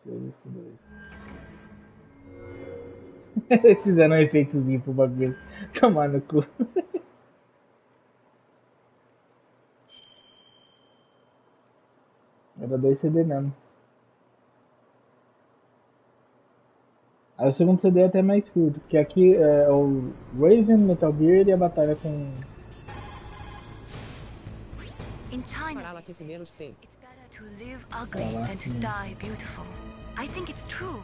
2 com 2. Eles fizeram um efeitozinho pro bagulho. Tomar no cu. Era 2 CD mesmo. Aí o segundo CD é até mais curto, porque aqui é o Raven, Metal Gear e a batalha com... In China, Para aquecimentos sim. it's better to live ugly than to die beautiful. I think it's true.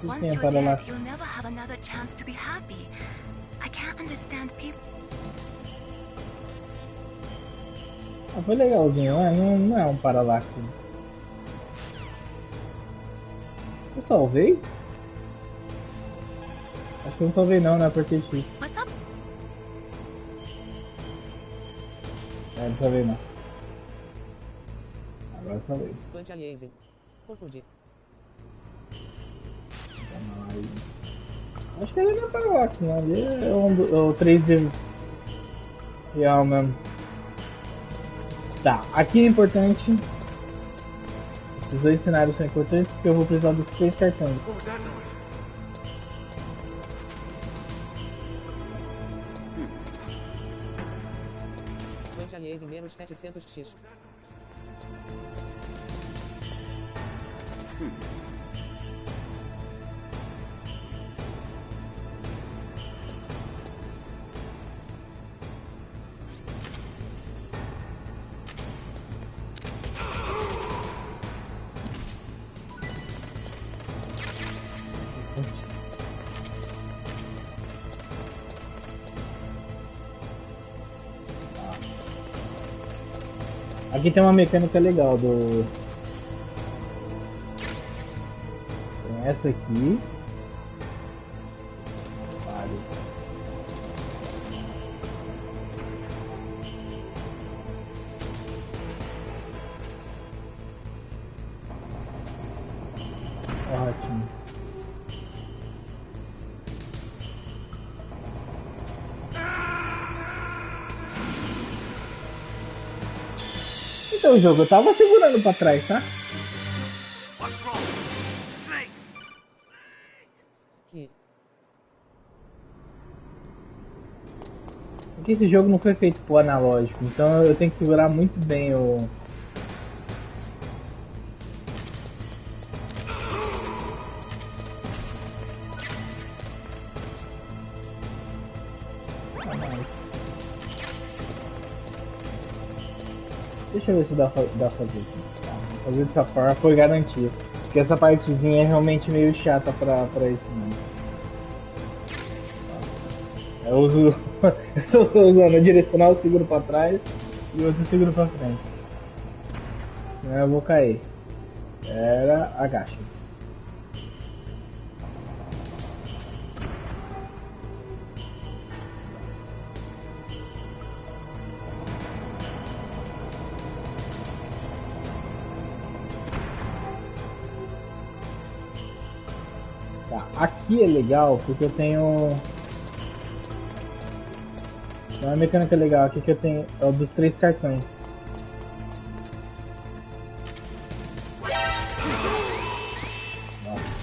Once tem you're para lá? dead, you'll never have another chance to be happy. I can't understand people. Ah, foi legalzinho, não é um paralaxe. Eu salvei? Acho que eu não salvei não, né? Porque X. What's up? Não salvei não. Agora salvei. Anti-aliasing. Confundi. Acho que ele não é paralaxe, né? Ali é o 3D real mesmo. Tá, aqui é importante. Esses 2 cenários são importantes porque eu vou precisar dos 3 cartões. Anti-aliasing menos 700x. Aqui tem uma mecânica legal do... Tem essa aqui. Vale. Ótimo. Então, jogo, eu tava segurando pra trás, tá? Que? Porque esse jogo não foi feito pro analógico, então eu tenho que segurar muito bem o... Deixa eu ver se dá pra fazer isso. Tá, fazer dessa forma foi garantido. Porque essa partezinha é realmente meio chata pra isso mesmo. Eu uso. Eu tô usando a direcional, eu seguro pra trás e o outro seguro pra frente. Senão eu vou cair. Era, agacha. Tá, aqui é legal porque eu tenho... Tem uma mecânica legal aqui que eu tenho, é o dos 3 cartões. Nossa.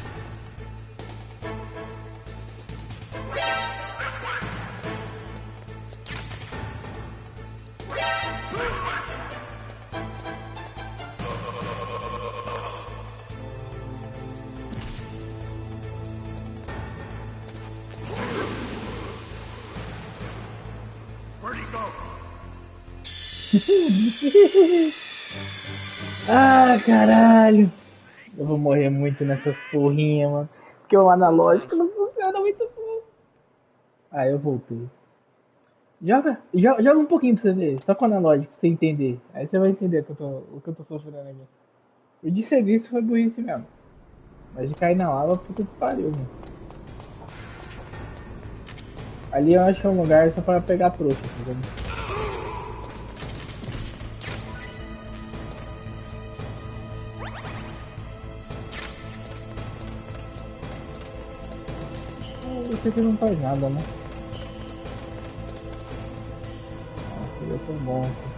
Ah, caralho. Eu vou morrer muito nessas porrinhas, mano. Porque o analógico não funciona muito bom. Ah, eu voltei. Joga um pouquinho pra você ver. Só com o analógico, pra você entender. Aí você vai entender o que eu tô sofrendo aqui. O de serviço foi burrice mesmo. Mas de cair na lava, puta que pariu, mano. Ali eu acho que é um lugar só pra pegar trouxa, tá vendo? Esse aqui não faz nada, né? Nossa, ele é tão bom aqui.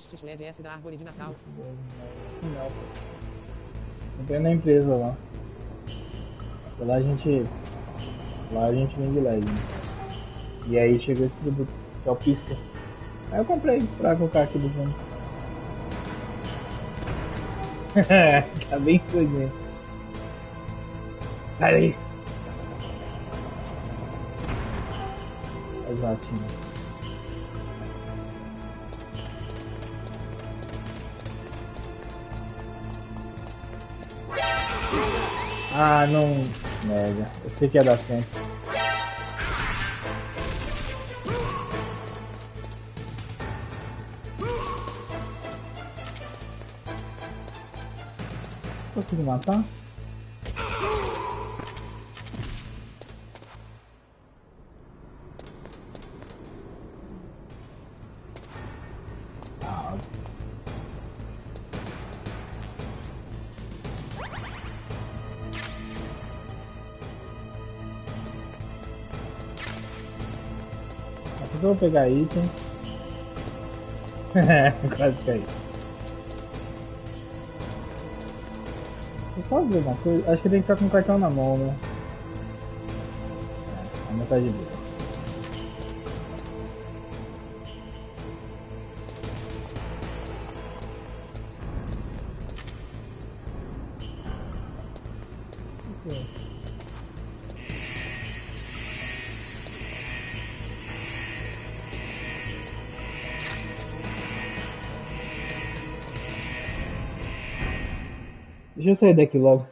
destes LED S da árvore de Natal. Não, pô. Comprei na empresa lá. Lá a gente vende LED. Né? E aí chegou esse produto, que é o pisca. Aí eu comprei pra colocar aqui do fundo. Tá bem coisinha. Sai aí! As latinhas. Ah, não. Merda. Eu sei que ia dar certo. Consigo matar? Ah. Aqui eu vou pegar item. Quase caí. Só ver uma coisa, acho que tem que estar com o cartão na mão, né? A metade dele. Deixa eu sair daqui logo.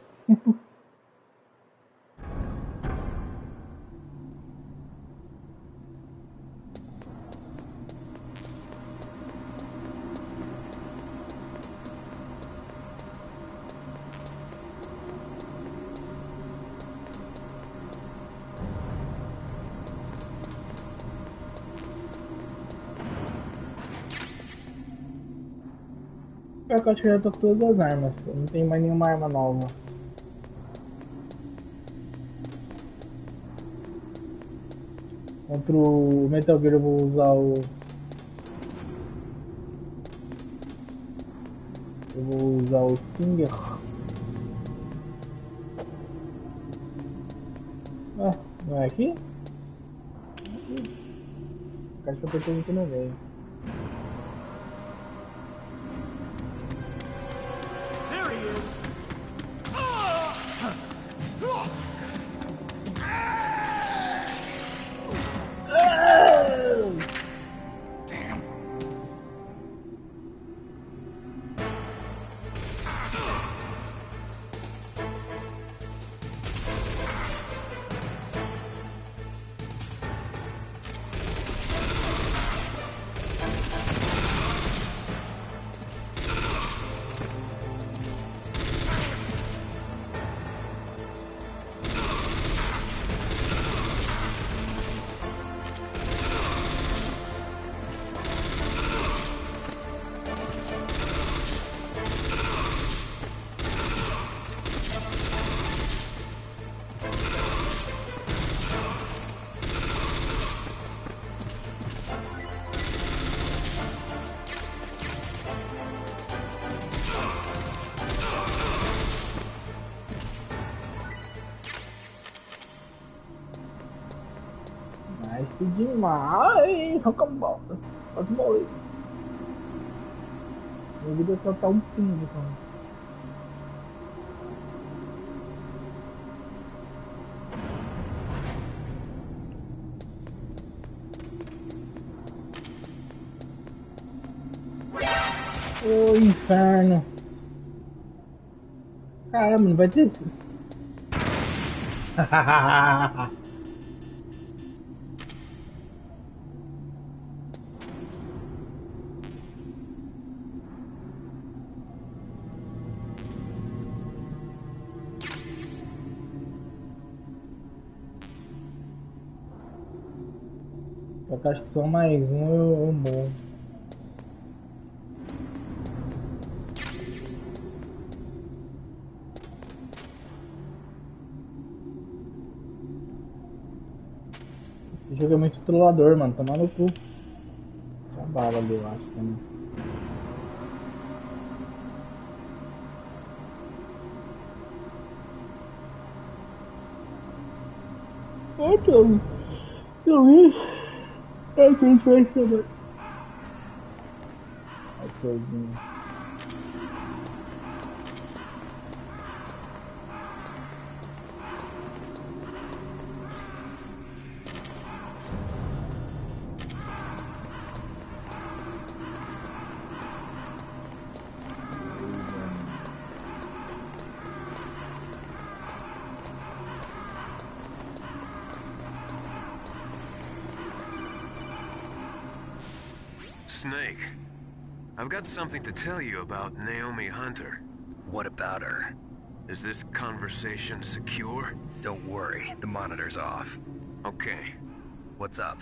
Pior que eu acho que eu já tô com todas as armas. Eu não tenho mais nenhuma arma nova. Contra o Metal Gear eu vou usar o... Eu vou usar o Stinger. Ah, não é aqui? Aqui. A caixa apertou aqui no meio. Nice demais! Rocambole! Pode morrer! Minha vida só tá um pingo, cara. Ô inferno! Caramba, não vai ter isso. Eu acho que só mais um eu morro. Esse jogo é muito trollador, mano. Tomar no cu. Tá bala ali, eu acho também. Então, isso é a gente vai saber. As coisinhas. Snake, I've got something to tell you about Naomi Hunter. What about her? Is this conversation secure? Don't worry, the monitor's off. Okay. What's up?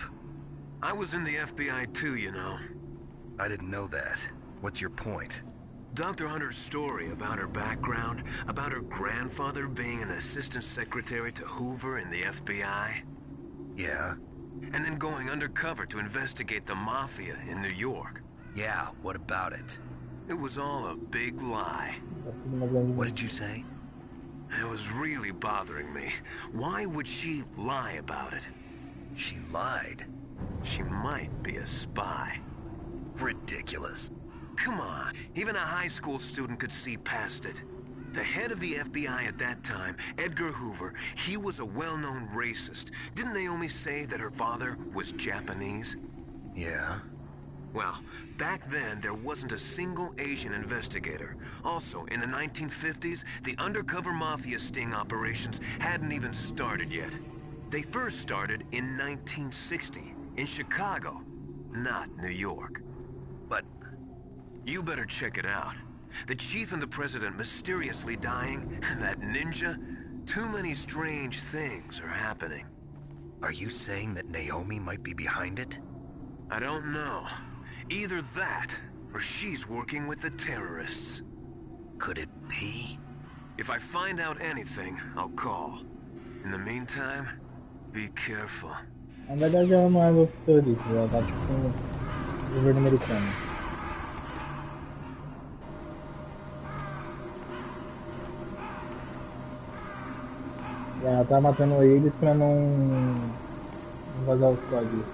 I was in the FBI too, you know. I didn't know that. What's your point? Dr. Hunter's story about her background, about her grandfather being an assistant secretary to Hoover in the FBI. Yeah? And then going undercover to investigate the Mafia in New York. Yeah, what about it? It was all a big lie. What did you say? It was really bothering me. Why would she lie about it? She lied. She might be a spy. Ridiculous. Come on, even a high school student could see past it. The head of the FBI at that time, Edgar Hoover, he was a well-known racist. Didn't Naomi say that her father was Japanese? Yeah? Well, back then, there wasn't a single Asian investigator. Also, in the 1950s, the undercover mafia sting operations hadn't even started yet. They first started in 1960, in Chicago, not New York. But you better check it out. The chief and the president mysteriously dying, and that ninja? Too many strange things are happening. are you saying that Naomi might be behind it? I don't know. Either that, or she's working with the terrorists. Could it be? If I find out anything, I'll call. In the meantime, be careful. Na verdade ela não é louca terrorista, ela tá tipo no governo americano. E ela tá matando eles pra não vazar os códigos.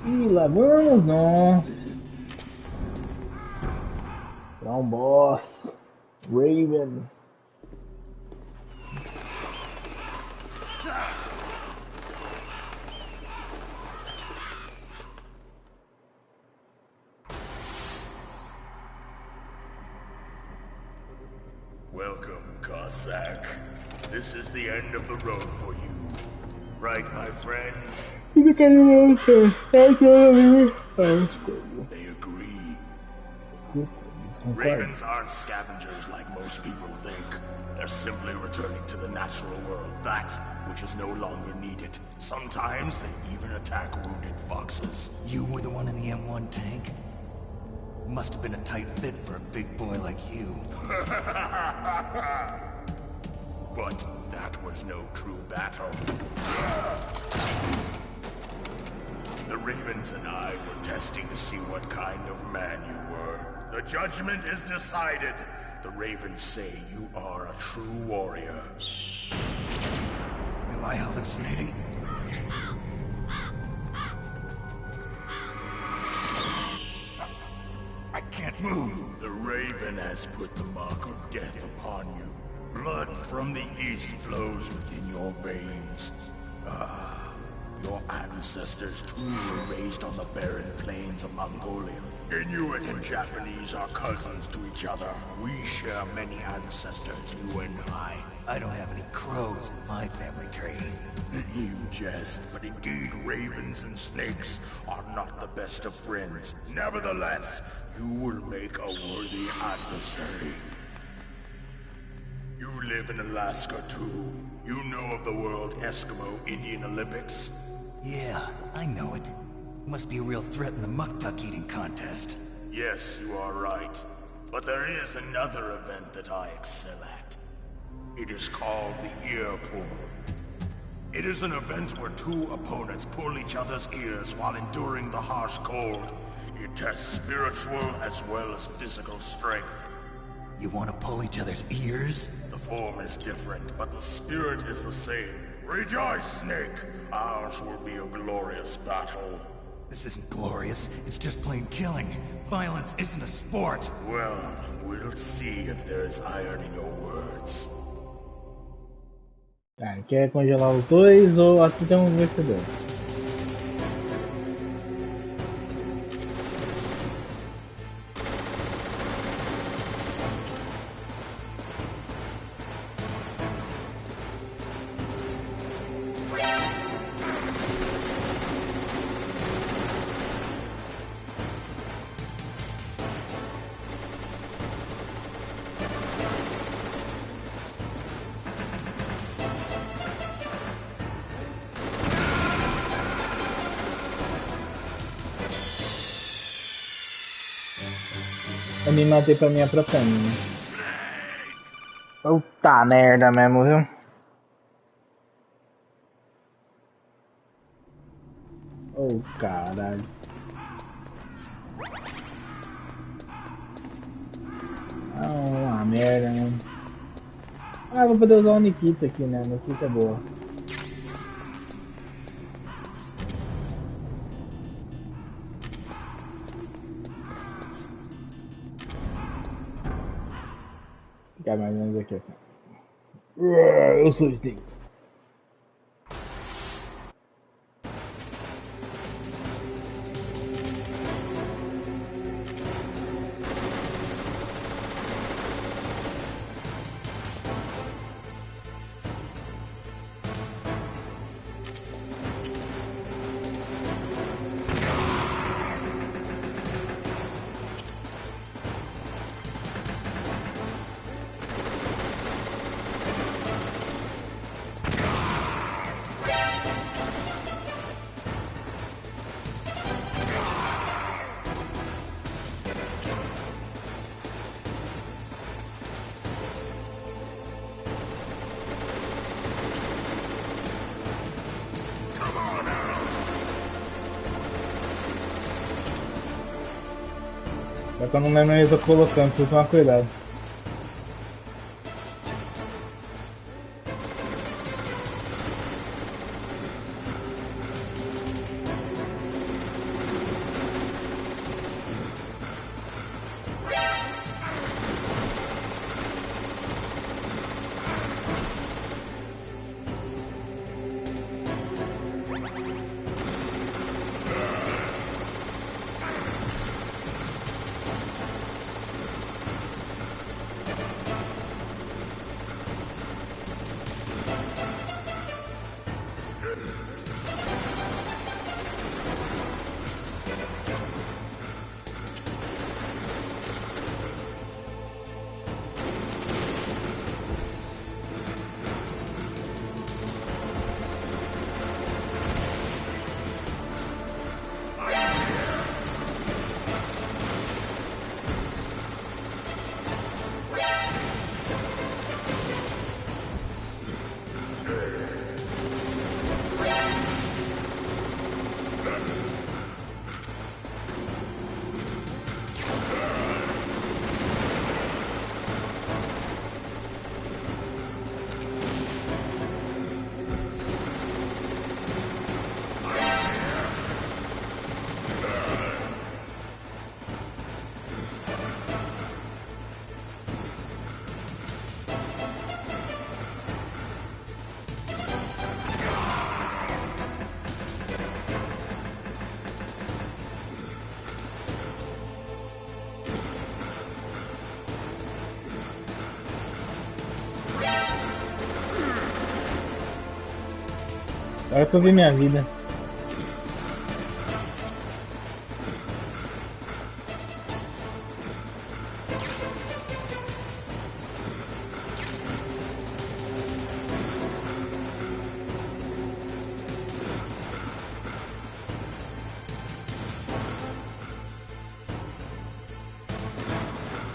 E lá vamos nós pra um boss, Raven. Welcome, Cossack. This is the end of the road for you. Right, my friends? They agree. Ravens aren't scavengers like most people think. They're simply returning to the natural world, that which is no longer needed. Sometimes they even attack wounded foxes. You were the one in the M1 tank? Must have been a tight fit for a big boy like you. But that was no true battle. The Ravens and I were testing to see what kind of man you were. The judgment is decided. The Ravens say you are a true warrior. Am I hallucinating? I can't move. The Raven has put the mark of death upon you. Blood from the east flows within your veins. Ah, your ancestors too were raised on the barren plains of Mongolia. Inuit and Japanese are cousins to each other. We share many ancestors, you and I. I don't have any crows in my family tree. You jest, but indeed ravens and snakes are not the best of friends. Nevertheless, you will make a worthy adversary. You live in Alaska too. You know of the World Eskimo Indian Olympics? Yeah, I know it. Must be a real threat in the muck duck eating contest. Yes, you are right. But there is another event that I excel at. It is called the ear pull. It is an event where two opponents pull each other's ears while enduring the harsh cold. It tests spiritual as well as physical strength. You want to pull each other's ears? The form is different, but the spirit is the same. Rejoice, Snake! Ours will be a glorious battle. This isn't glorious. It's just plain killing. Violence isn't a sport. Well, we'll see if there's iron in your words. Tá, ele quer congelar os dois ou aqui tem um vencedor? Eu me matei pra minha própria mina. Puta merda mesmo, viu? Oh, caralho. Ah, uma merda, né? Ah, vou poder usar o Nikita aqui, né? Nikita é boa. Ficar mais ou menos aqui assim. Eu sou o Sting. Só que eu não lembro onde eu tô colocando, preciso tomar cuidado. Agora que eu vi minha vida.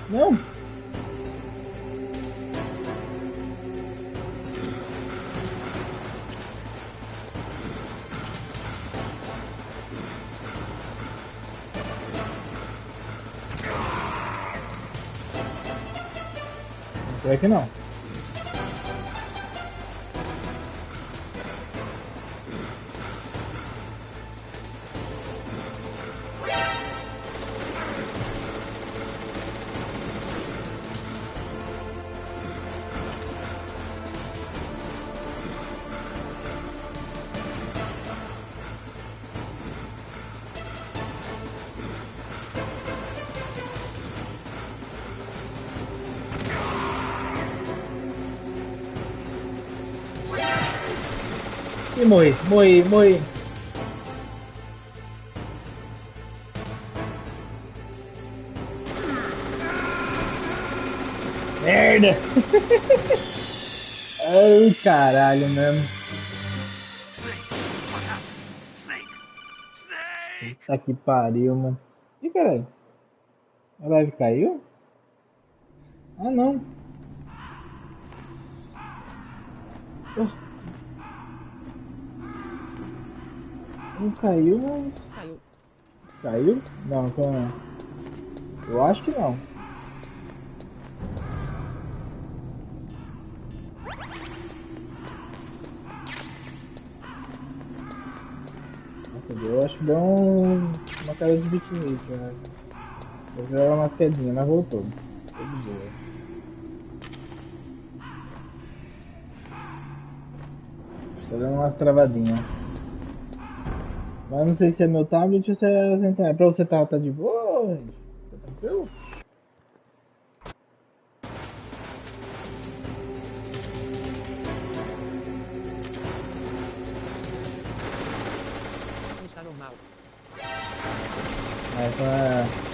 Não. Será que não? E morri. Merda! Ai, caralho mesmo. Snake, what happened? Snake! Snake! Puta que pariu, mano. Ih, caralho. A live caiu? Ah, não. Oh. Não caiu, mas... Caiu. Caiu? Não, não. Eu acho que não. Nossa, eu acho que deu uma cara de vitimice, né? Eu vi ela umas quedinhas, mas voltou. Tô de boa. Tô dando umas travadinhas. Mas não sei se é meu tablet ou se é a internet. Pra você tá de boa, gente? Tá tranquilo? Não está normal. Essa é...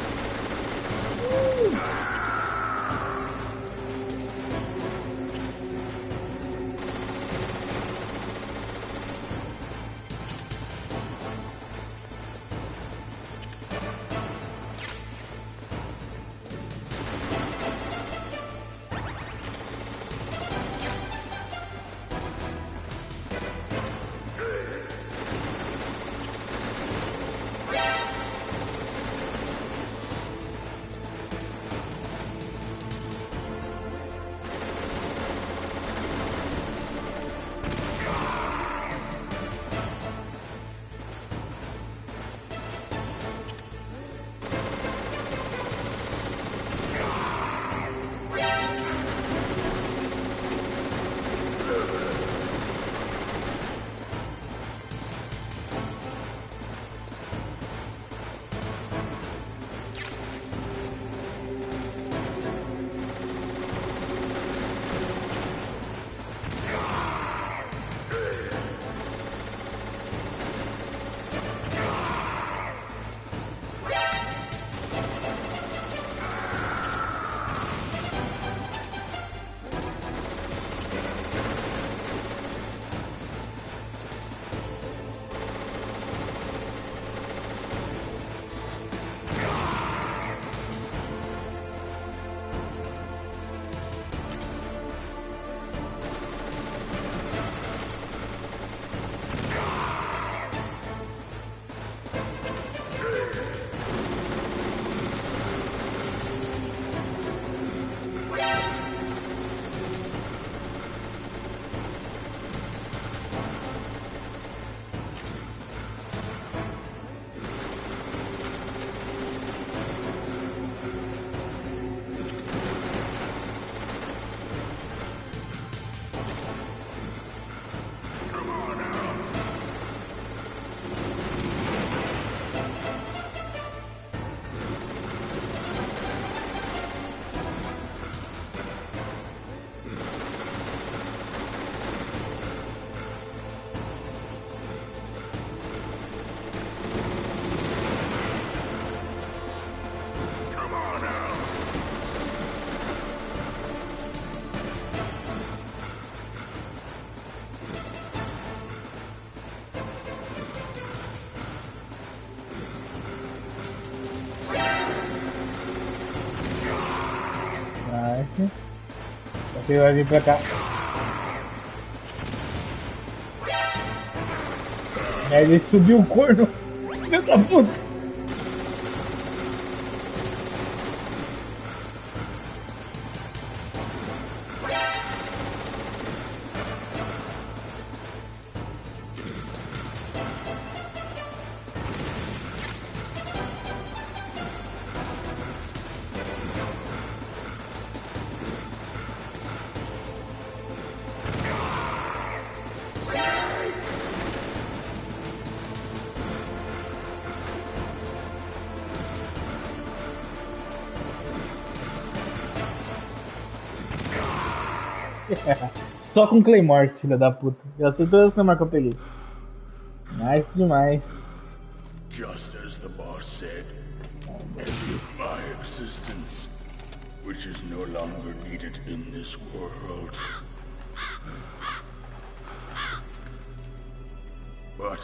Desce. Você vai vir pra cá. Aí ele subiu o corno. Filho da puta. Só com Claymore, filha da puta. Gastou todas as Claymore que eu peguei. Nice demais. Just as the boss said, enter my existence, which is no longer needed in this world. But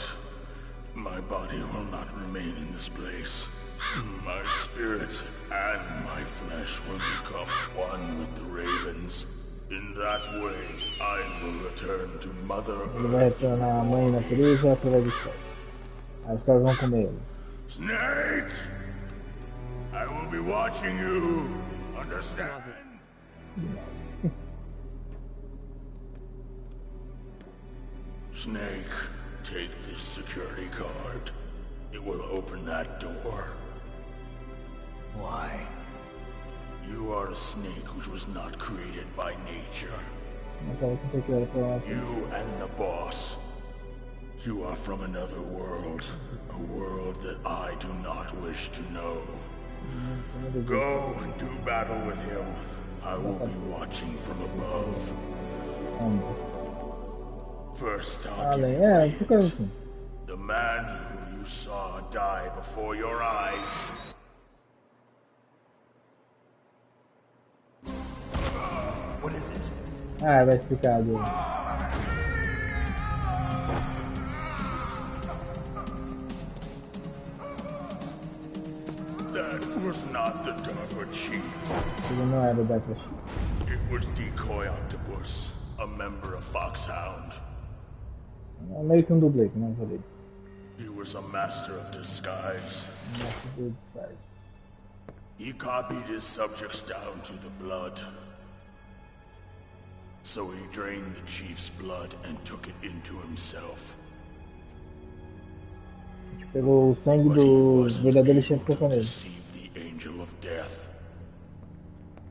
my body will not remain in this place. My spirit and my flesh will become one with the ravens. In that way, I will return to Mother Ele vai Earth. retornar à mãe natureza através do sol. Aí os caras vão comer ele. Snake! I will be watching you. Understand? Snake, take this security card. It will open that door. Why? You are a snake which was not created by nature. Aquela que tem que ir pra lá. You and the boss. You are from another world. A world that I do not wish to know. Go and do battle with him. I will be watching from above. First, I'll give you a hint. The man who you saw die before your eyes. What is it? Ah, vai explicar dele. That was not the Darker Chief. Ele não era o Dark Chief. It was Decoy Octopus, a member of Foxhound. É meio que um dublê, que não falei. He was a master of disguise. Nossa, Deus faz. He copied his subjects down to the blood. So he drained the chief's blood and took it into himself. Pegou o sangue But he do wasn't verdadeiro able chefe to que eu falei. deceive the Angel of Death.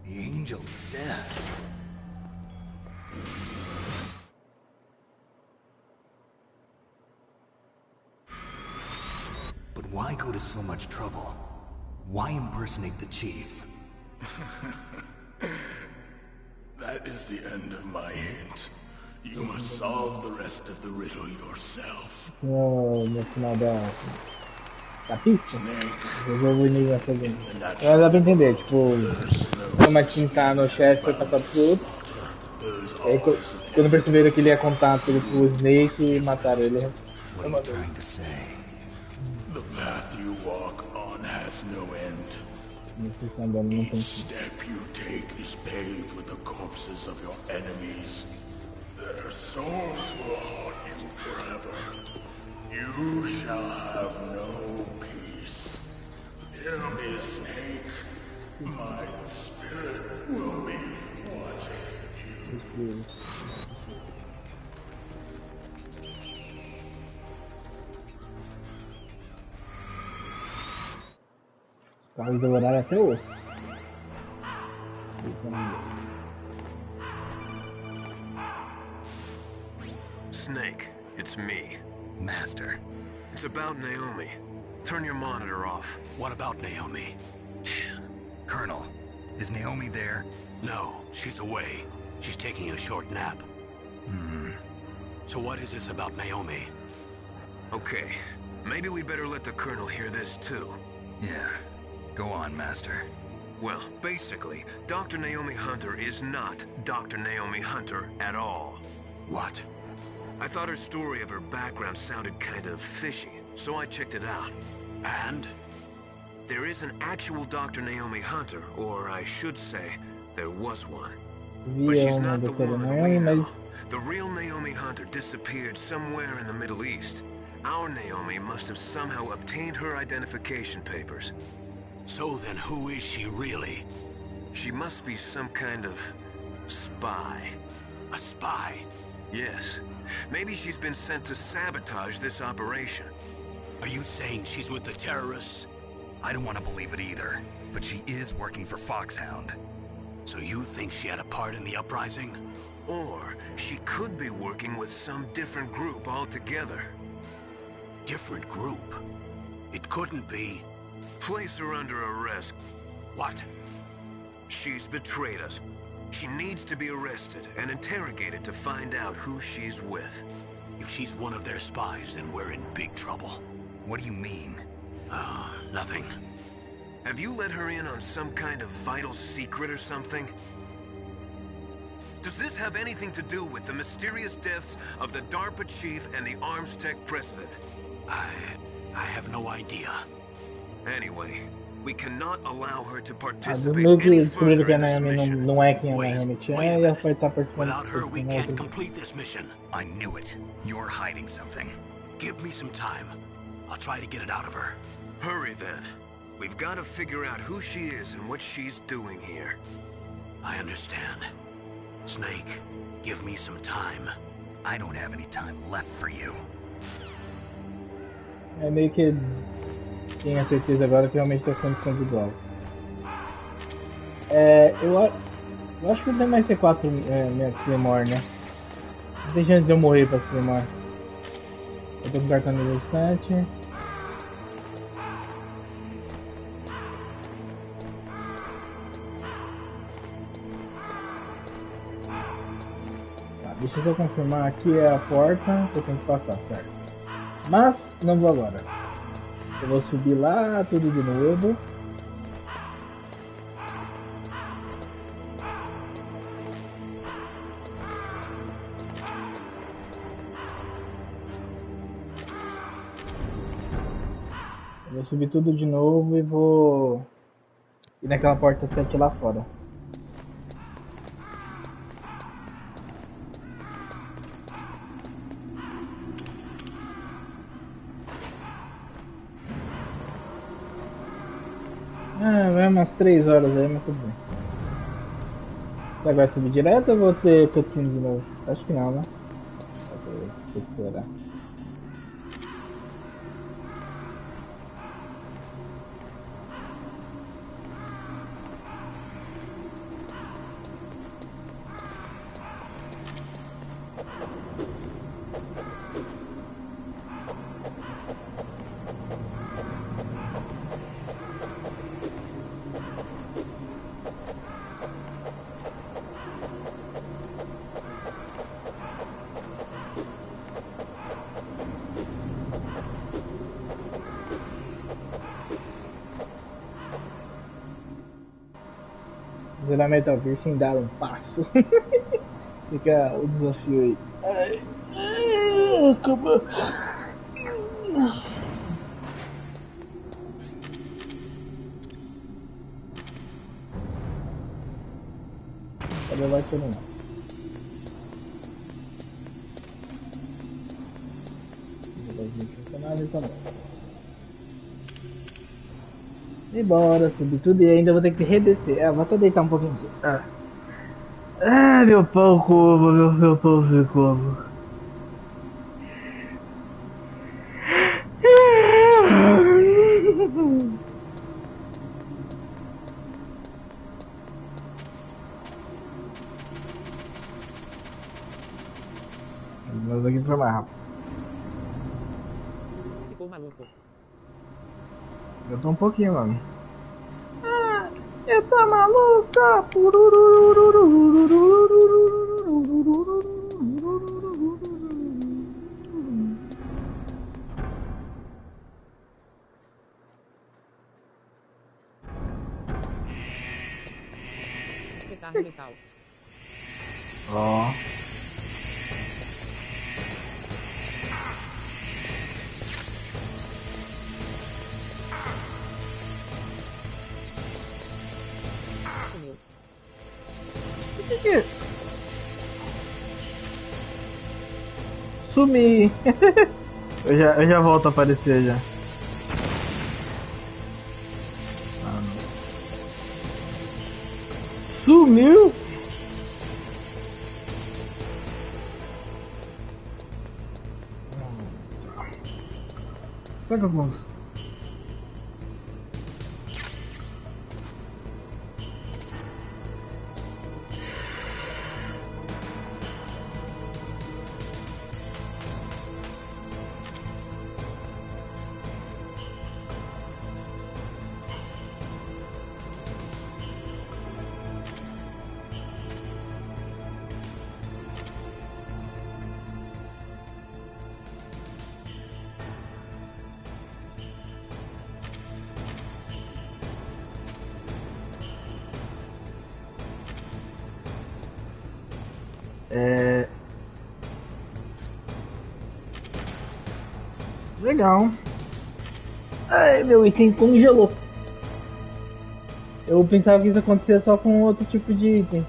The Angel of Death. But why go to so much trouble? Why impersonate the chief? That is the end of my hint. You must solve the rest of the riddle yourself. No final da pista, Snake, resolvo o inimigo na segunda. in the Mas natural dá pra entender, tipo, world, there's no como a Tim tá no chefe foi passado pro outro. slaughter. There's E aí always an quando perceberam que ele ia contar tudo pro Snake, mataram ele. What are you trying to say? The path you walk on has no end. Não sei se andando não tem Each step you take is paved with the corpses of your enemies. Their souls will haunt you forever. You shall have no peace. Hear me, Snake. My spirit will be watching you. Os caras devoraram até o osso. Snake, it's me. Master. It's about Naomi. Turn your monitor off. What about Naomi? Colonel, is Naomi there? No, she's away. She's taking a short nap. So what is this about Naomi? Okay, maybe we'd better let the Colonel hear this too. Yeah. Go on, Master. Well, basically, Dr. Naomi Hunter is not Dr. Naomi Hunter at all. What? I thought her story of her background sounded kind of fishy, so I checked it out. And? There is an actual Dr. Naomi Hunter, or I should say, There was one. But Via she's uma not the doutora woman we Naomi, mas know. The real Naomi Hunter disappeared somewhere in the Middle East. Our Naomi must have somehow obtained her identification papers. So then who is she really? She must be some kind of spy. A spy? Yes. Maybe she's been sent to sabotage this operation. Are you saying she's with the terrorists? I don't want to believe it either, but she is working for Foxhound. So you think she had a part in the uprising? Or she could be working with some different group altogether. Different group? It couldn't be... Place her under arrest. What? She's betrayed us. She needs to be arrested and interrogated to find out who she's with. If she's one of their spies, then we're in big trouble. What do you mean? Nothing. Have you let her in on some kind of vital secret or something? Does this have anything to do with the mysterious deaths of the DARPA chief and the Arms Tech president? I have no idea. Anyway, we cannot allow her to Ah, participate meio que any descobriram further que a in this Naomi mission. não é quem ela Wait, realmente wait a é e ela minute. vai estar participando Without her, we de can't outro. complete this mission. I knew it. You're hiding something. Give me some time. I'll try to get it out of her. Hurry then. We've got to figure out who she is and what she's doing here. I understand. Snake, give me some time. I don't have any time left for you. É meio que tenho a certeza agora que realmente está sendo escondido algo. Eu acho que não tem mais C4 minha Claymore, né? Não tem chance de eu morrer pra Claymore. Eu tô com cartão nível 7. Tá, deixa eu só confirmar aqui é a porta que eu tenho que passar, certo? Mas não vou agora. Eu vou subir lá tudo de novo. Eu vou subir tudo de novo e vou ir naquela porta 7 lá fora. Vai umas 3 horas aí, mas tudo bem. Será que vai subir direto ou vou ter cutscene de novo? Acho que não, né? Vou ter que esperar. Zerar Metal Gear sem dar um passo. Fica o desafio aí. Acabou. Cadê vai terminar? E bora subir tudo e ainda vou ter que redescer. Vou até deitar um pouquinho aqui. Meu pão como, meu pão como. Vamos aqui pra mais rápido. Ficou maluco. Eu tô um pouquinho, mano. Eu tô maluca. Recarga mental. Ó. Sumiu. Sumi! eu já volto a aparecer já. Ah, não. Sumiu! Será que eu consigo? Legal. Ai, meu item congelou. Eu pensava que isso acontecia só com outro tipo de item.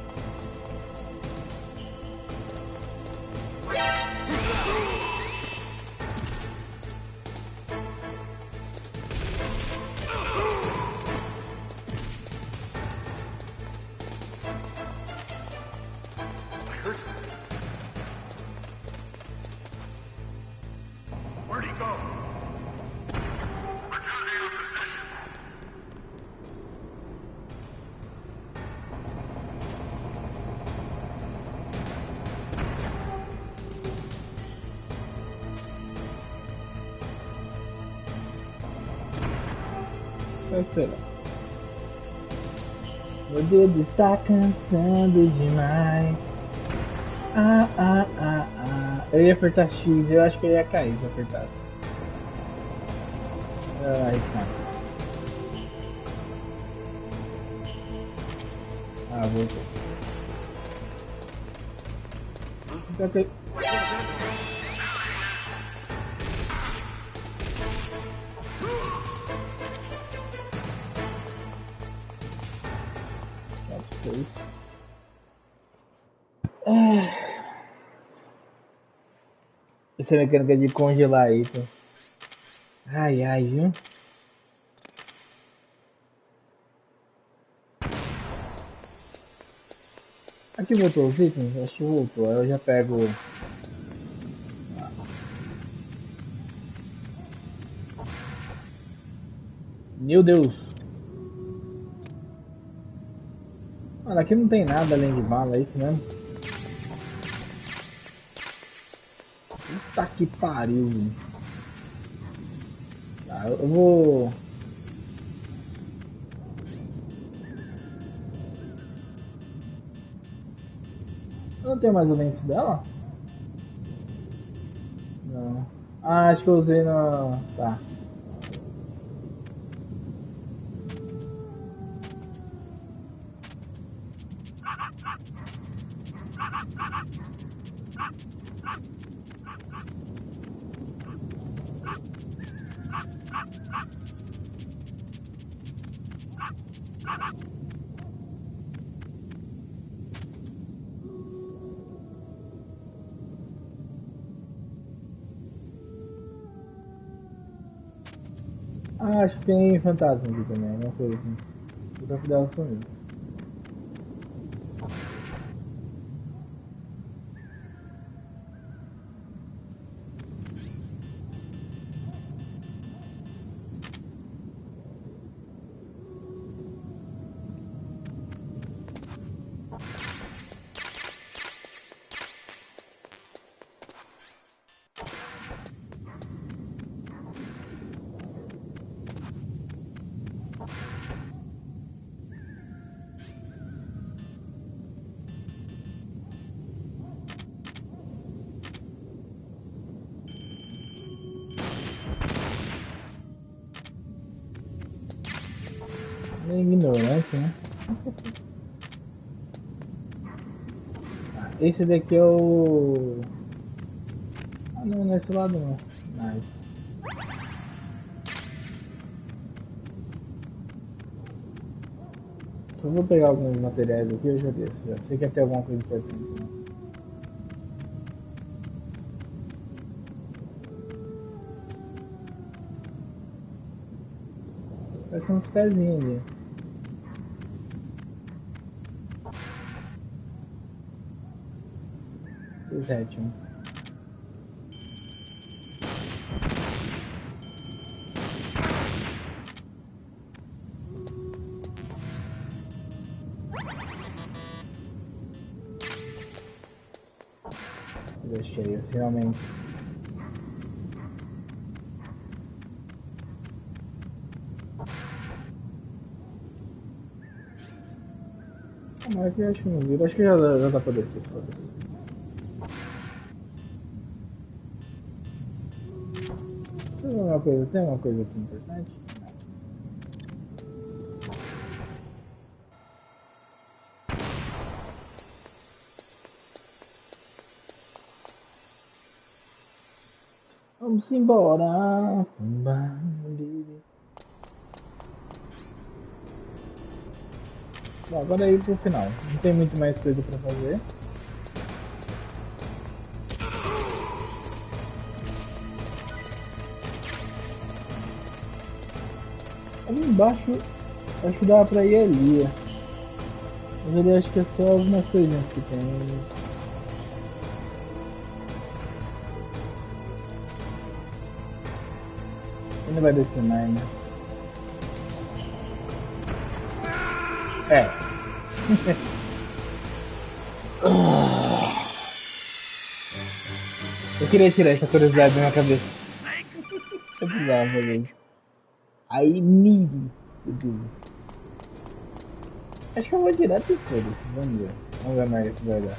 Where'd he go? Vai esperar. Meu dedo está cansando demais. Eu ia apertar X, eu acho que eu ia cair se eu apertasse. Ai, tá. Voltou. Ok. Essa mecânica de congelar aí, então. Ai, viu? Aqui voltou os itens? Acho que voltou. Aí eu já pego. Meu Deus! Mano, aqui não tem nada além de bala, é isso mesmo? Puta que pariu, velho. Tá, eu vou. Eu não tenho mais o lenço dela? Não. Acho que eu usei na. Tá. Acho que tem fantasma aqui também, uma coisa assim. Vou dar cuidado sumiu. Meio ignorante, né? Esse daqui é o... não, nesse lado não. Nice. Só vou pegar alguns materiais aqui e eu já desço. Já. Você quer ter alguma coisa importante, né? Parece que tem uns pezinhos ali. Sétimo. Deixei, finalmente. Mas aqui acho que não vira. Acho que já dá pra descer, foda-se. Tem alguma coisa aqui importante? Vamos embora. Bom, agora é ir pro final. Não tem muito mais coisa pra fazer. Ali embaixo, acho que dá pra ir ali. Mas ali acho que é só algumas coisinhas que tem. Ele não vai descer mais, né? É. Eu queria tirar essa curiosidade da minha cabeça. Eu precisava fazer isso. I need to do. Acho que eu vou direto e foda-se. Vamos ver. Vamos ver mais o que vai dar.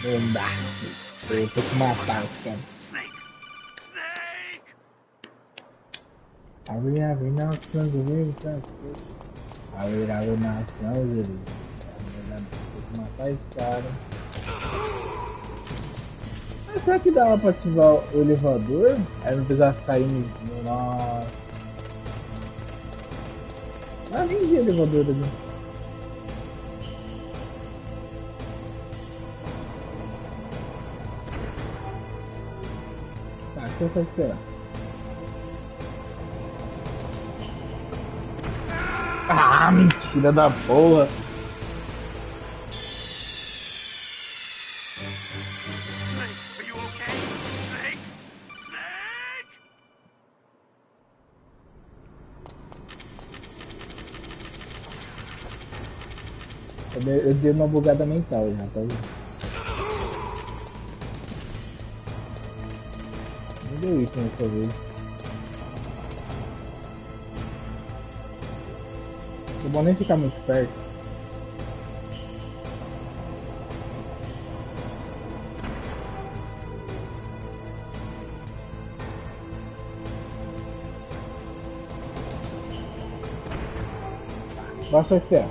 Não dá. Eu tenho que matar os caras. Abre nação, ele tá. Abre nação, ele. Tem que matar esse cara. Mas será que dava pra ativar o elevador? Aí não precisava ficar indo. Nossa. Ah, nem vi elevador ali. Tá, deixa eu só esperar. Ah, mentira da porra! Eu dei uma bugada mental já, tá vendo? Não deu item dessa vez. Não é bom nem ficar muito perto. Basta só esperar.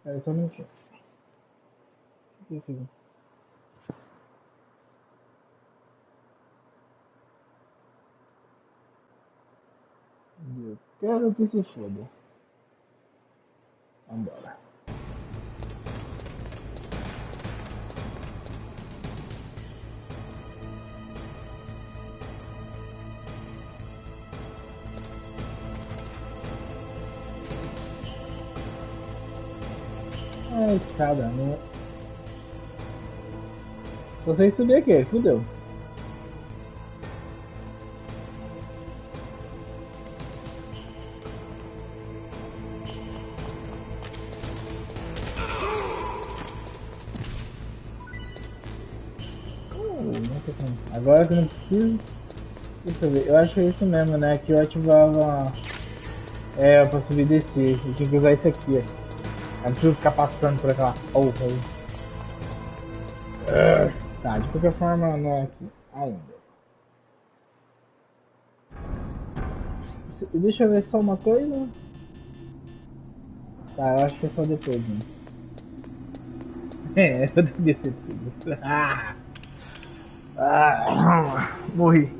É só um minutinho. O que é isso aqui? Eu quero que se foda. Vambora. Ah, escada, não. Se vocês subir aqui, fudeu. Agora que eu não preciso. Deixa eu ver, eu acho que é isso mesmo, né? Que eu ativava. É, pra subir e descer. Eu tinha que usar isso aqui, ó. Eu não preciso ficar passando por aquela porra aí. Tá, de qualquer forma não é aqui ainda. Deixa eu ver só uma coisa. Tá, eu acho que é só depois, né? É, eu tenho que descer tudo. Morri.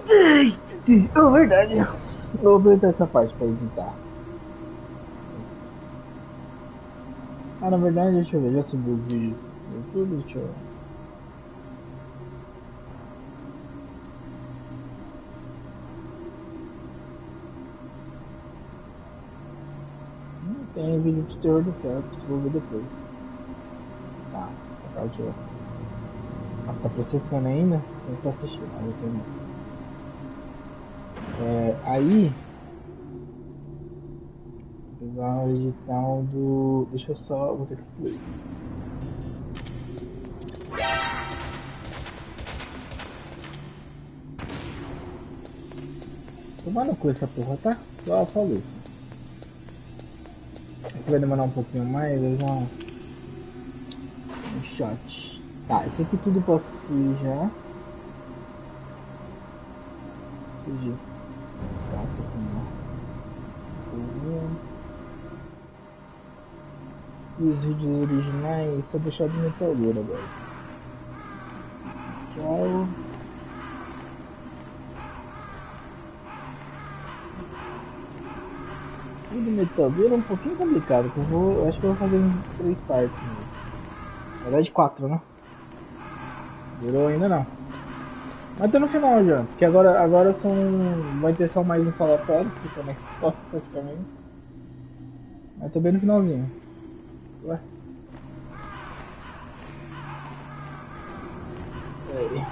É verdade. Eu vou aproveitar essa parte pra editar. Ah, na verdade, deixa eu ver, já subiu o vídeo no YouTube, deixa eu... Não tem vídeo de terror do Phelps, vou ver depois. Tá, a parte eu... Nossa, tá processando ainda? Tem que assistir, mas eu tenho... Aí... Vou usar o edital do... Deixa eu só... Vou ter que excluir. Tomar no cu essa porra, tá? Só falo isso. Aqui vai demorar um pouquinho mais, eu já... Um shot. Tá, isso aqui tudo eu posso excluir já. Fugir. Espaço aqui não. E os vídeos originais só deixar de Metal Gear agora. Tchau. O do Metal Gear é um pouquinho complicado, que eu acho que eu vou fazer em 3 partes. Né? Na verdade 4, né? Virou ainda não. Mas tô no final já, porque agora são. Vai ter só mais um falatório, que também só praticamente. Mas tô bem no finalzinho. Ué. Aí.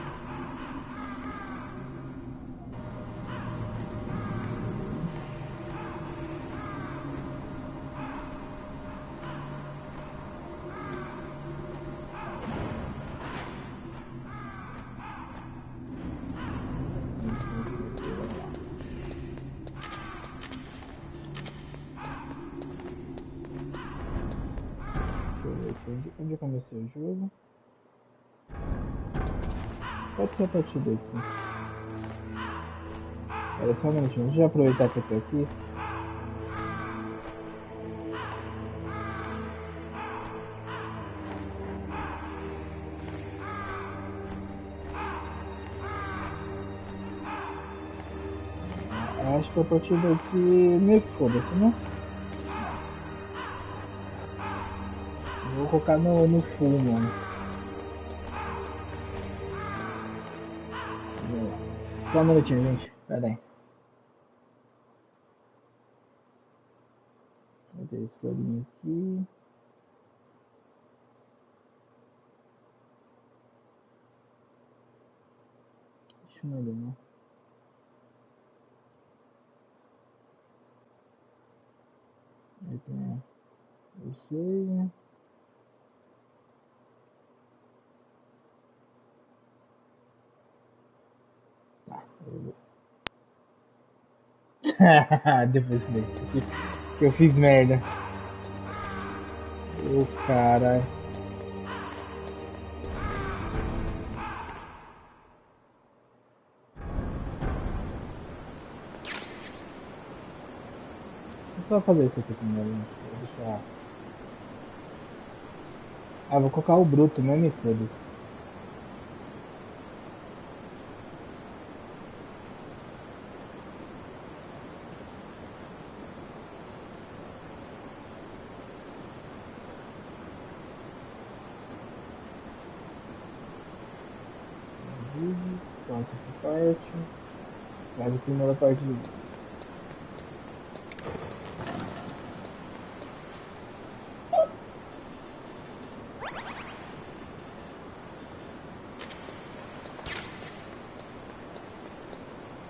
Onde eu comecei o jogo? Pode ser a partir daqui. Espera só um minutinho, deixa eu aproveitar que eu tô aqui. Acho que a partir daqui meio que foda-se, né? Vou colocar no full, mano. Só um minutinho, gente. Pera aí. Vai ter historinha aqui. Deixa eu olhar, né? Aí tem... Eu sei, né? Tá, eu vou... Depois que eu fiz merda. Ô, caralho. Vou só fazer isso aqui primeiro. Vou deixar... Ah, vou colocar o bruto mesmo e foda-se. Pronto, essa parte. Faz a primeira parte do vídeo.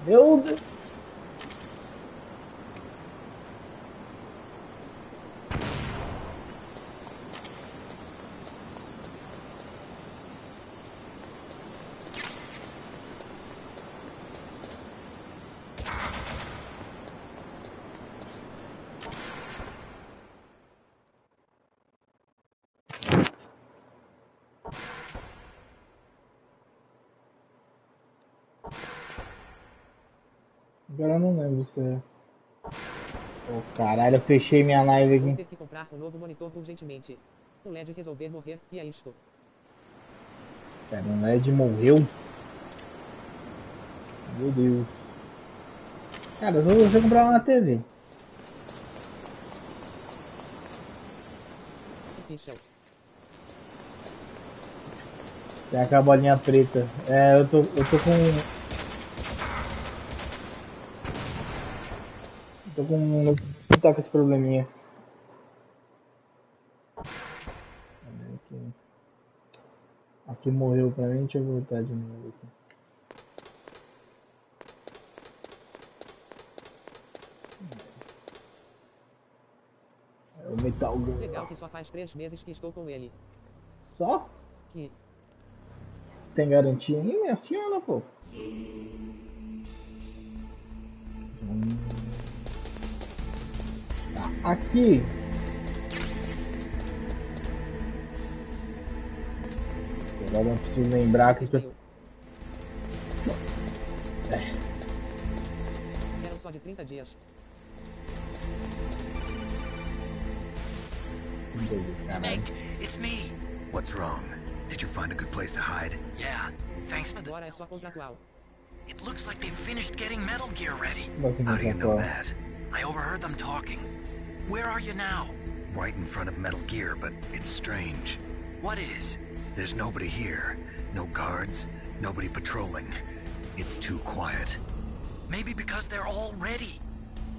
Meu Deus! Agora eu não lembro se é. Oh, caralho, eu fechei minha live Vou aqui. ter que comprar um novo monitor urgentemente. Um LED resolver morrer e é isto. Pera, um LED morreu? Meu Deus. Cara, só você comprar uma TV. Pichão. Tem aquela bolinha preta. É, eu tô com. Tá com esse probleminha. Aqui morreu pra mim, deixa eu voltar de novo aqui. É o Metal Gun. Legal que só faz 3 meses que estou com ele. Só? Que Tem garantia aí, minha senhora, pô? Tá, aqui. Agora eu preciso lembrar que eu... eram só de 30 dias. Snake, it's me. What's wrong? Did you find a good place to hide? Yeah, thanks to the... Agora é só contratual. It looks like they finished getting Metal Gear ready. How do you know that? I overheard them talking. Where are you now? Right in front of Metal Gear, but it's strange. What is? There's nobody here. No guards, nobody patrolling. It's too quiet. Maybe because they're all ready.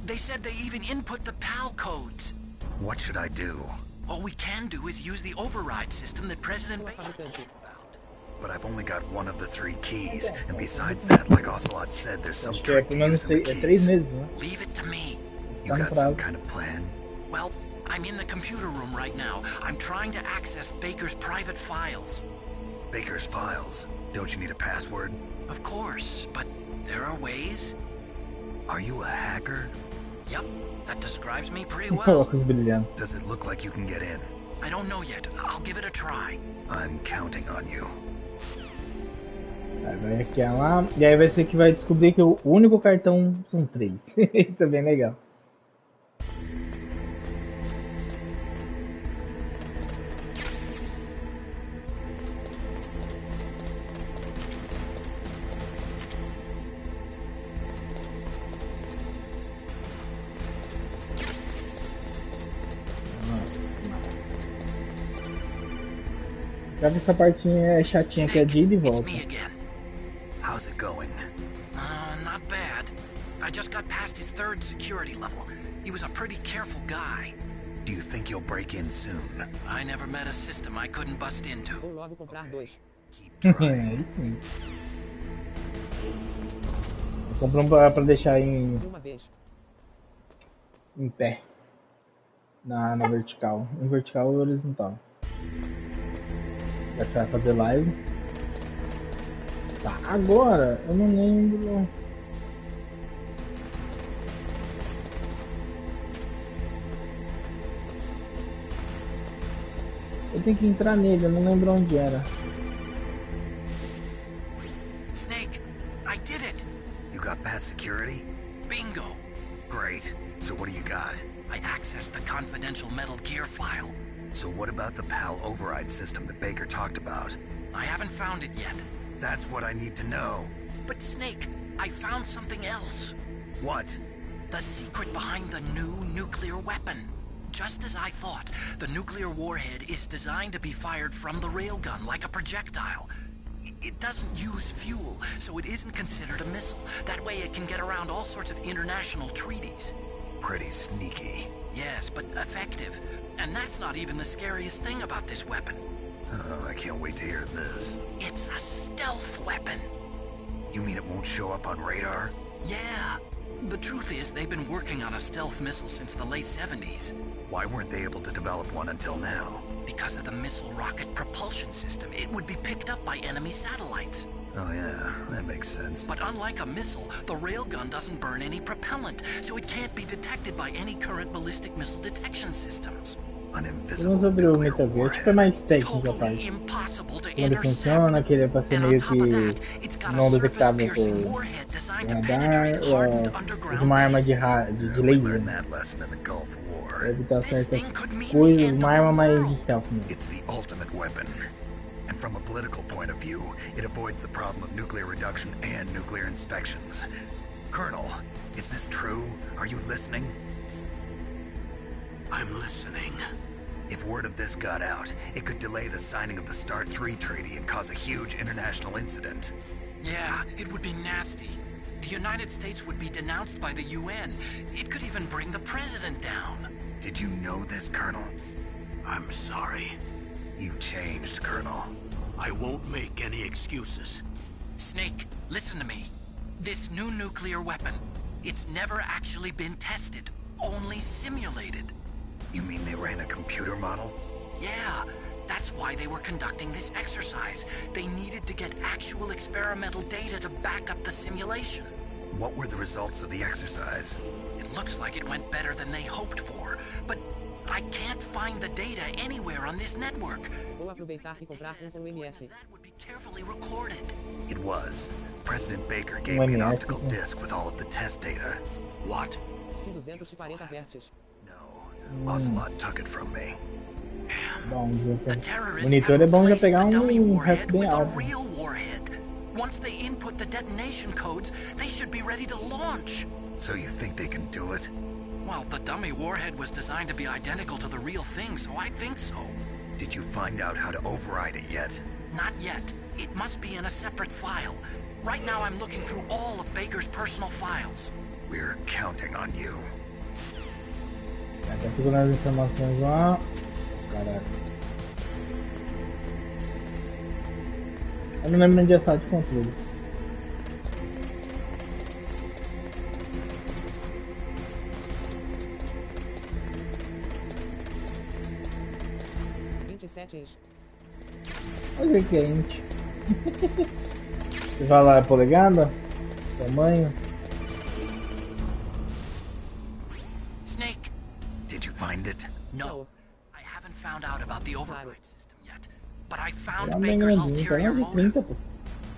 They said they even input the PAL codes. What should I do? All we can do is use the override system that President Sua Baker fabricante. talked about. But I've only got one of the 3 keys, and besides that, like Ocelot said, there's some Acho que é trick pelo to menos using the 3 keys. meses, né? Leave it to me. You got some kind of plan? Well, I'm in the computer room right now. I'm trying to access Baker's private files. Baker's files. Don't you need a password? Of course, but there are ways. Are you a hacker? Yep, that describes me pretty well. Óculos brilhando. Does it look like you can get in? I don't know yet. I'll give it a try. I'm counting on you. Aí vai aqui lá. E aí vai ser que vai descobrir que o único cartão são 3. Isso é bem legal. Já que essa partinha é chatinha que é de ida e It's volta. me again. How's it going? Not bad. I just got past his 3rd security level. He was a pretty careful guy. Do you think you'll break in soon? I never met a system I couldn't bust into. Vou logo comprar 2. Keep trying. Aí sim. Eu comprei um pra deixar em De uma vez. pé. Na vertical. Em vertical ou horizontal. Já que vai fazer live. Tá, agora eu não lembro. Eu tenho que entrar nele, eu não lembro onde era. Snake, I did it. You got past security? Bingo. Great. So what do you got? I accessed the confidential Metal Gear file. So what about the PAL override system that Baker talked about? I haven't found it yet. That's what I need to know. But Snake, I found something else. What? The secret behind the new nuclear weapon. Just as I thought, the nuclear warhead is designed to be fired from the railgun like a projectile. It doesn't use fuel, so it isn't considered a missile. That way it can get around all sorts of international treaties. Pretty sneaky. Yes, but effective. And that's not even the scariest thing about this weapon. Oh, I can't wait to hear this. It's a stealth weapon. You mean it won't show up on radar? Yeah. The truth is, they've been working on a stealth missile since the late 70s. Why weren't they able to develop one until now? Because of the missile rocket propulsion system, it would be picked up by enemy satellites. Oh yeah, that makes sense. But unlike a missile, the railgun doesn't burn any propellant, so it can't be detected by any current ballistic missile detection systems. An Falando invisible sobre o nuclear Metal Gear, tipo, é warhead. mais técnico a Totally parte. impossible to Como ele funciona, intercept. que ele é pra ser And on meio top of that, que it's got a não detectável surface-piercing por warhead designed to radar, penetrate hardened usa underground uma arma de, bases. de We laser, learned né? that lesson in the Gulf Pra War. evitar This certas thing could mean the coisas, end uma of the arma mais world. stealth mesmo. It's the ultimate weapon. And from a political point of view, it avoids the problem of nuclear reduction and nuclear inspections. Colonel, is this true? Are you listening? I'm listening. If word of this got out, it could delay the signing of the START 3 treaty and cause a huge international incident. Yeah, it would be nasty. The United States would be denounced by the UN. It could even bring the president down. Did you know this, Colonel? I'm sorry. You changed, Colonel. I won't make any excuses. Snake, listen to me. This new nuclear weapon, it's never actually been tested, only simulated. You mean they ran a computer model? Yeah, that's why they were conducting this exercise. They needed to get actual experimental data to back up the simulation. What were the results of the exercise? It looks like it went better than they hoped for, but I can't find the data anywhere on this network. Vou aproveitar e comprar um MS. That would be carefully recorded. It was. President Baker gave me an optical disc with all of the test data. What? 240 Hz. No, Ocelot took it from me. Bom, The terrorists monitor have é bom já replaced pegar the dummy resto warhead bem with a alto. real warhead. Once they input the detonation codes, they should be ready to launch. So you think they can do it? Well, the dummy warhead was designed to be identical to the real thing, so I think so. Did you find out how to override it yet? Not yet. It must be in a separate file. Right now I'm looking through all of Baker's personal files. We're counting on you. Já tá procurando as informações lá. Caraca. Eu não lembro de assalto de controle. Olha que quente. Você vai lá, polegada? Tamanho? Snake! Did you find it? No. I haven't found out about the override system yet. But I É found bem Baker's grandinho, tá ulterior mais de motive. 30, pô.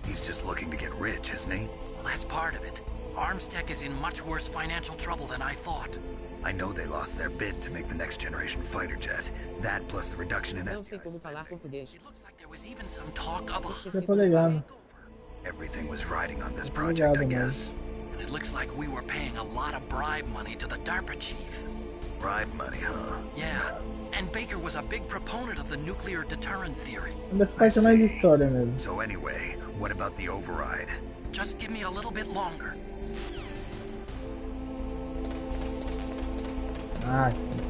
He's just looking to get rich, isn't he? Well, that's part of it. Armstech is in much worse financial trouble than I thought. I know they lost their bid to make the next generation fighter jet. That plus the reduction in Não sei SDI. como falar português. It looks like there was even some talk of a Você tá polegado. Everything was riding on this project, I guess. and it looks like we were paying a lot of bribe money to the DARPA chief. Bribe money, huh? Yeah, and Baker was a big proponent of the nuclear deterrent theory. Uma das partes mais de história mesmo. So anyway, what about the override? Just give me a little bit longer. Ah, sim.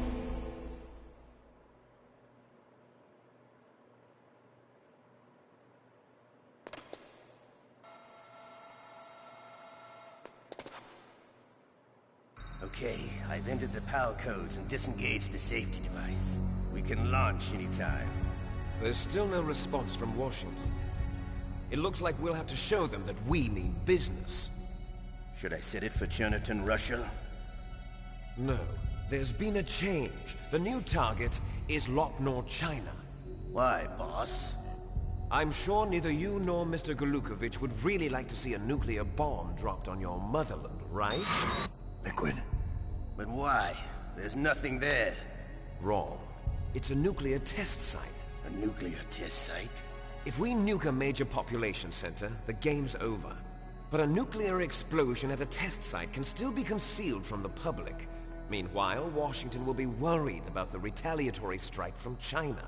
Okay, I've entered the PAL codes and disengaged the safety device. We can launch anytime. There's still no response from Washington. It looks like we'll have to show them that we mean business. Should I set it for Cherniton, Russia? No, there's been a change. The new target is Lopnor, China. Why, boss? I'm sure neither you nor Mr. Golukovich would really like to see a nuclear bomb dropped on your motherland, right? Liquid. But why? There's nothing there. Wrong. It's a nuclear test site. A nuclear test site? If we nuke a major population center, the game's over. But a nuclear explosion at a test site can still be concealed from the public. Meanwhile, Washington will be worried about the retaliatory strike from China.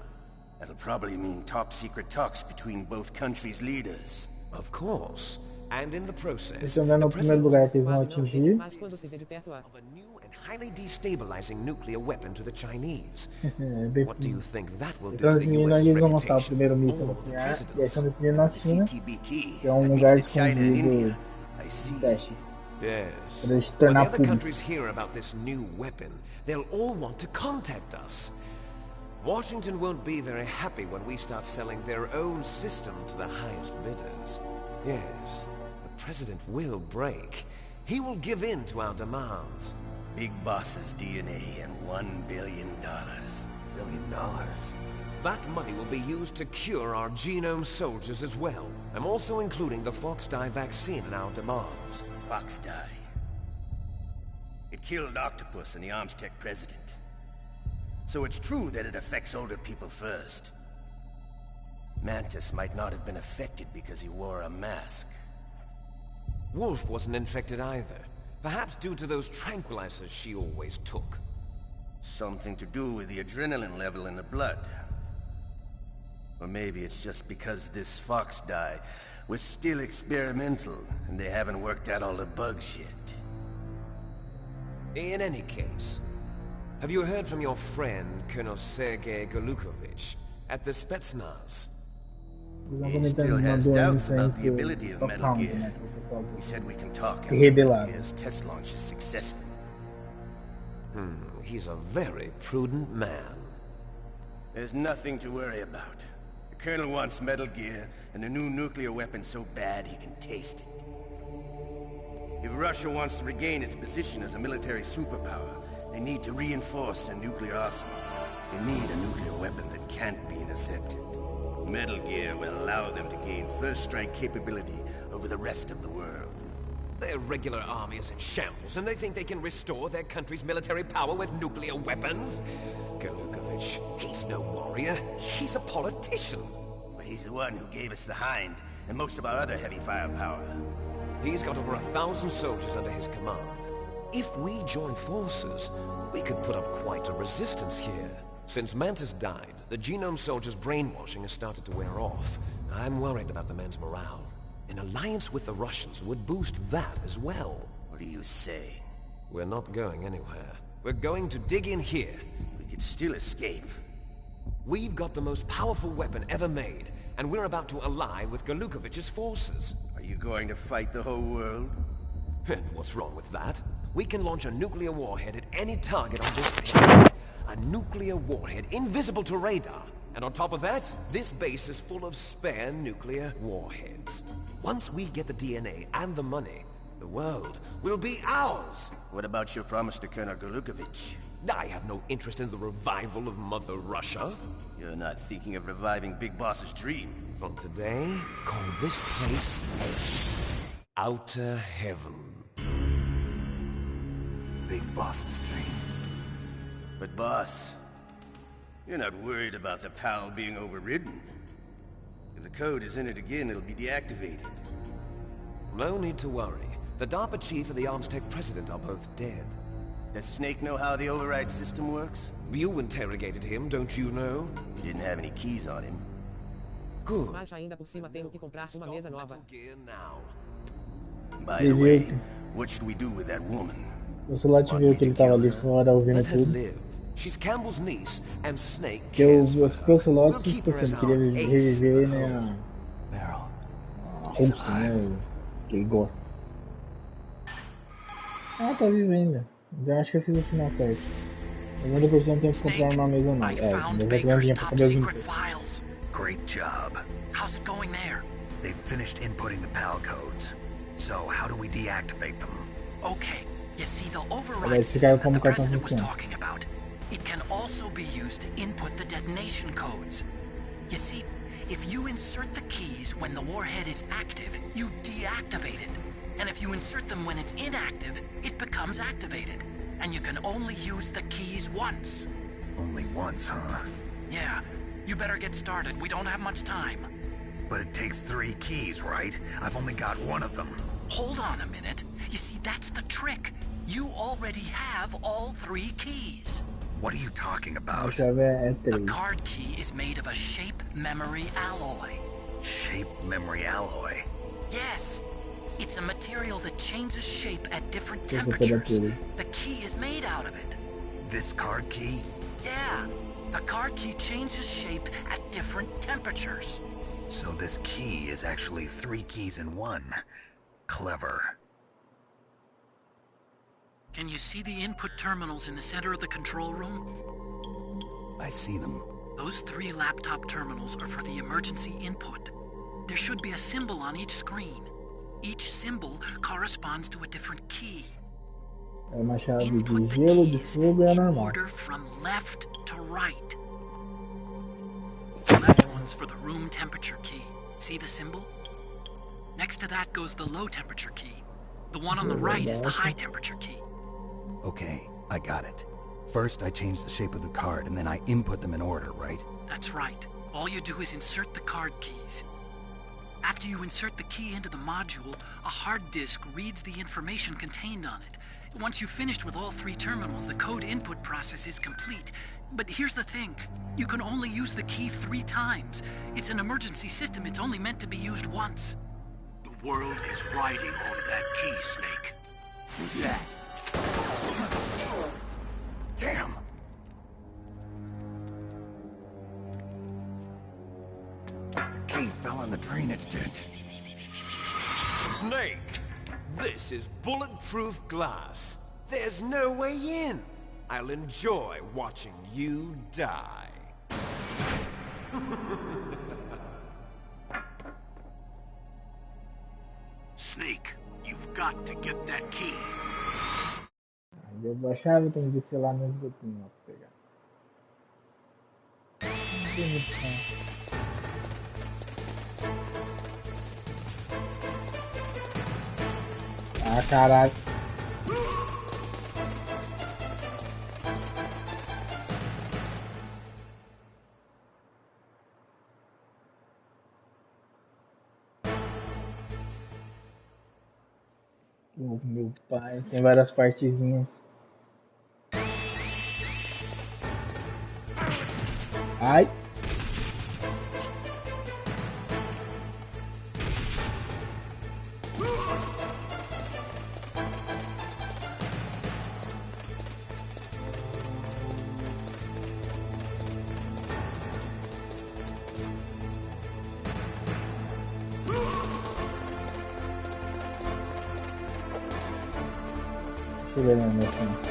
That'll probably mean top-secret talks between both countries' leaders. Of course. And in the process, Estão dando o primeiro lugar que eles vão atingir. Mas quando seja de perto, of a new and highly destabilizing nuclear weapon to the Chinese. Bem, What do you think that will do então, to the assim, US's eles vão lançar o reputation primeiro míssil or da the China, e aí president's? estão decidindo na The China, CTBT. que é um That lugar means that China and escondido India. I see. de teste. Yes. Pra eles se When the tornar other público. countries hear about this new weapon, they'll all want to contact us. Washington won't be very happy when we start selling their own system to the highest bidders. Yes, the president will break. He will give in to our demands. Big boss's DNA and $1 billion. million. That money will be used to cure our genome soldiers as well. I'm also including the Fox dye vaccine in our demands. Fox dye. It killed Octopus and the Armstech president. So it's true that it affects older people first. Mantis might not have been affected because he wore a mask. Wolf wasn't infected either. Perhaps due to those tranquilizers she always took. Something to do with the adrenaline level in the blood. Or maybe it's just because this Fox dye was still experimental and they haven't worked out all the bugs yet. In any case, have you heard from your friend, Colonel Sergei Golukovich, at the Spetsnaz? He still has doubts about the ability of Metal Gear. He said we can talk after Metal Gear's test launch is successful. He's a very prudent man. There's nothing to worry about. The Colonel wants Metal Gear and a new nuclear weapon so bad he can taste it. If Russia wants to regain its position as a military superpower, they need to reinforce their nuclear arsenal. They need a nuclear weapon that can't be intercepted. Metal Gear will allow them to gain first strike capability over the rest of the world. Their regular army is in shambles, and they think they can restore their country's military power with nuclear weapons? Golukovich, he's no warrior. He's a politician. But he's the one who gave us the Hind and most of our other heavy firepower. He's got over 1,000 soldiers under his command. If we join forces, we could put up quite a resistance here. Since Mantis died, the genome soldiers' brainwashing has started to wear off. I'm worried about the men's morale. An alliance with the Russians would boost that as well. What are you saying? We're not going anywhere. We're going to dig in here. We could still escape. We've got the most powerful weapon ever made, and we're about to ally with Golukovich's forces. Are you going to fight the whole world? And what's wrong with that? We can launch a nuclear warhead at any target on this planet. A nuclear warhead invisible to radar. And on top of that, this base is full of spare nuclear warheads. Once we get the DNA and the money, the world will be ours. What about your promise to Colonel Golukovich? I have no interest in the revival of Mother Russia. You're not thinking of reviving Big Boss's dream. From today, call this place Outer Heaven. Big Boss's dream. But boss, you're not worried about the PAL being overridden. If the code is in it again, it'll be deactivated. No need to worry. The DARPA chief and the Armstech president are both dead. Does Snake know how the override system works? You interrogated him, don't you know? He didn't have any keys on him. Good. Mas ainda por cima tenho que comprar uma mesa nova. By the way, what should we do with that woman? O celular te viu que ele tava ali fora ouvindo tudo. She's Campbell's niece and Snake Que o cares for her. seu celular We'll keep her as ele queria our ace. reviver, né? Meryl. A Hulk, né? Que ele gosta. Ah, tá vivo ainda. Então acho que eu fiz o final certo. 90% tem que comprar uma mesa nova. É, mas é grandinha pra poder vir. Great job. How's it going there? They've finished inputting the PAL codes. So how do we deactivate them? Okay, you see the Vai override explicar system that como the o cartão president was funciona. talking about. It can also be used to input the detonation codes. You see, if you insert the keys when the warhead is active, you deactivate it. And if you insert them when it's inactive, it becomes activated. And you can only use the keys once. Only once, huh? Yeah, you better get started. We don't have much time. But it takes 3 keys, right? I've only got 1 of them. Hold on a minute. You see, that's the trick. You already have all 3 keys. What are you talking A about? chave é The 3. card key is made of a shape memory alloy. Shape memory alloy. Yes. It's a material that changes shape at different Deixa eu temperatures. pegar tudo. The key is made out of it. This card key? Yeah. The card key changes shape at different temperatures. So this key is actually 3 keys in 1. Clever. Can you see the input terminals in the center of the control room? I see them. Those 3 laptop terminals are for the emergency input. There should be a symbol on each screen. Each symbol corresponds to a different key. É uma chave Input de the gelo, de keys fogo e é in normal. order from left to right. left one's for the room temperature key. See the symbol? Next to that goes the low temperature key. The one on the right is the high temperature key. Okay, I got it. First, I change the shape of the card, and then I input them in order, right? That's right. All you do is insert the card keys. After you insert the key into the module, a hard disk reads the information contained on it. Once you've finished with all 3 terminals, the code input process is complete. But here's the thing. You can only use the key 3 times. It's an emergency system. It's only meant to be used once. The world is riding on that key, Snake. Who's that? Damn! The key fell in the drainage ditch. Snake! This is bulletproof glass. There's no way in. I'll enjoy watching you die. Snake, you've got to get that key. Deu a chave, tem que descer lá no esgotinho, ó, pra pegar. Ah, caralho. Oh, meu pai, tem várias partezinhas. Ai. Deixa eu ver na minha frente.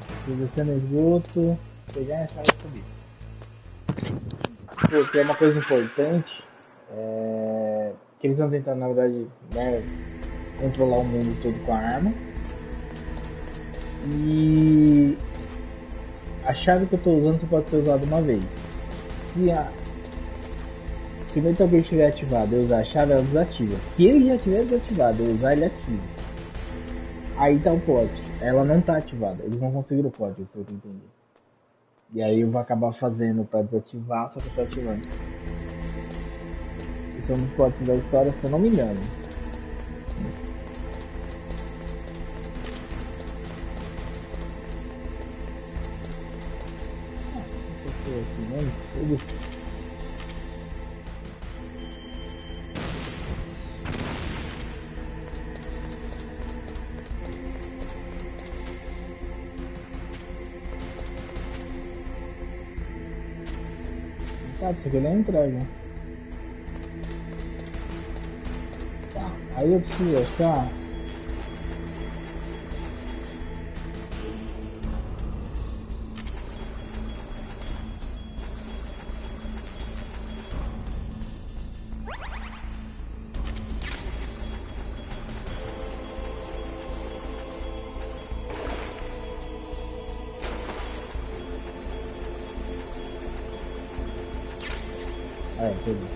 Preciso descer no esgoto, pegar a chave e subir. Porque é uma coisa importante, que eles vão tentar, na verdade, né, controlar o mundo todo com a arma. E a chave que eu estou usando só pode ser usada uma vez. Se o Metal Gear estiver ativado e eu usar a chave, ela desativa. Se ele já estiver desativado e eu usar, ele ativa. Aí tá o plot. Ela não tá ativada. Eles não conseguiram o código, pelo que eu entendi. E aí eu vou acabar fazendo pra desativar, só que eu tô ativando. Esse é um dos plots da história, se eu não me engano. Aqui, né? Sabe, isso aqui ele é entrega. Tá, aí eu preciso achar. Tudo.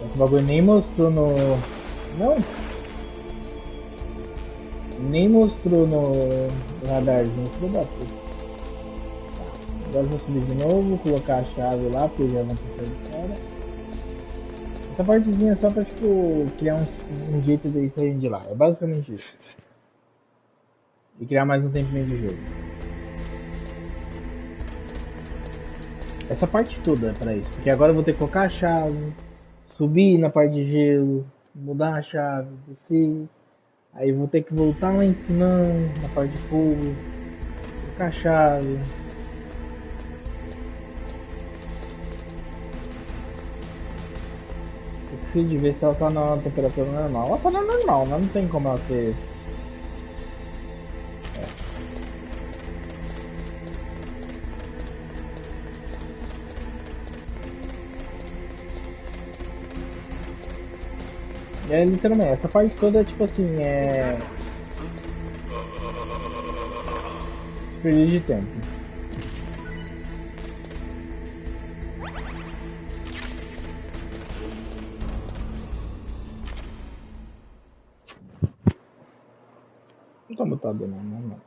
Esse bagulho nem mostrou no... Não! Nem mostrou no radarzinho, filho da puta. Tá. Agora eu vou subir de novo, colocar a chave lá, porque já não precisa de fora. Essa partezinha é só pra, tipo, criar um jeito de sair de lá. É basicamente isso. E criar mais um tempinho de jogo. Essa parte toda é pra isso, porque agora eu vou ter que colocar a chave, subir na parte de gelo, mudar a chave, descer, aí eu vou ter que voltar lá em cima na parte de fogo, colocar a chave. Esqueci de ver se ela tá na temperatura normal. Ela tá na normal, mas não tem como ela ser... É literalmente, essa parte toda é tipo assim, é. Desperdício de tempo. Não tá mutado não.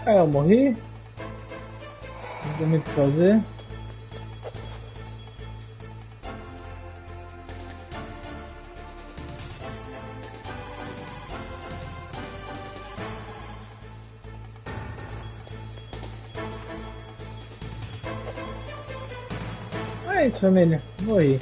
Eu morri. Não tem muito o que fazer. É isso, família. Morri.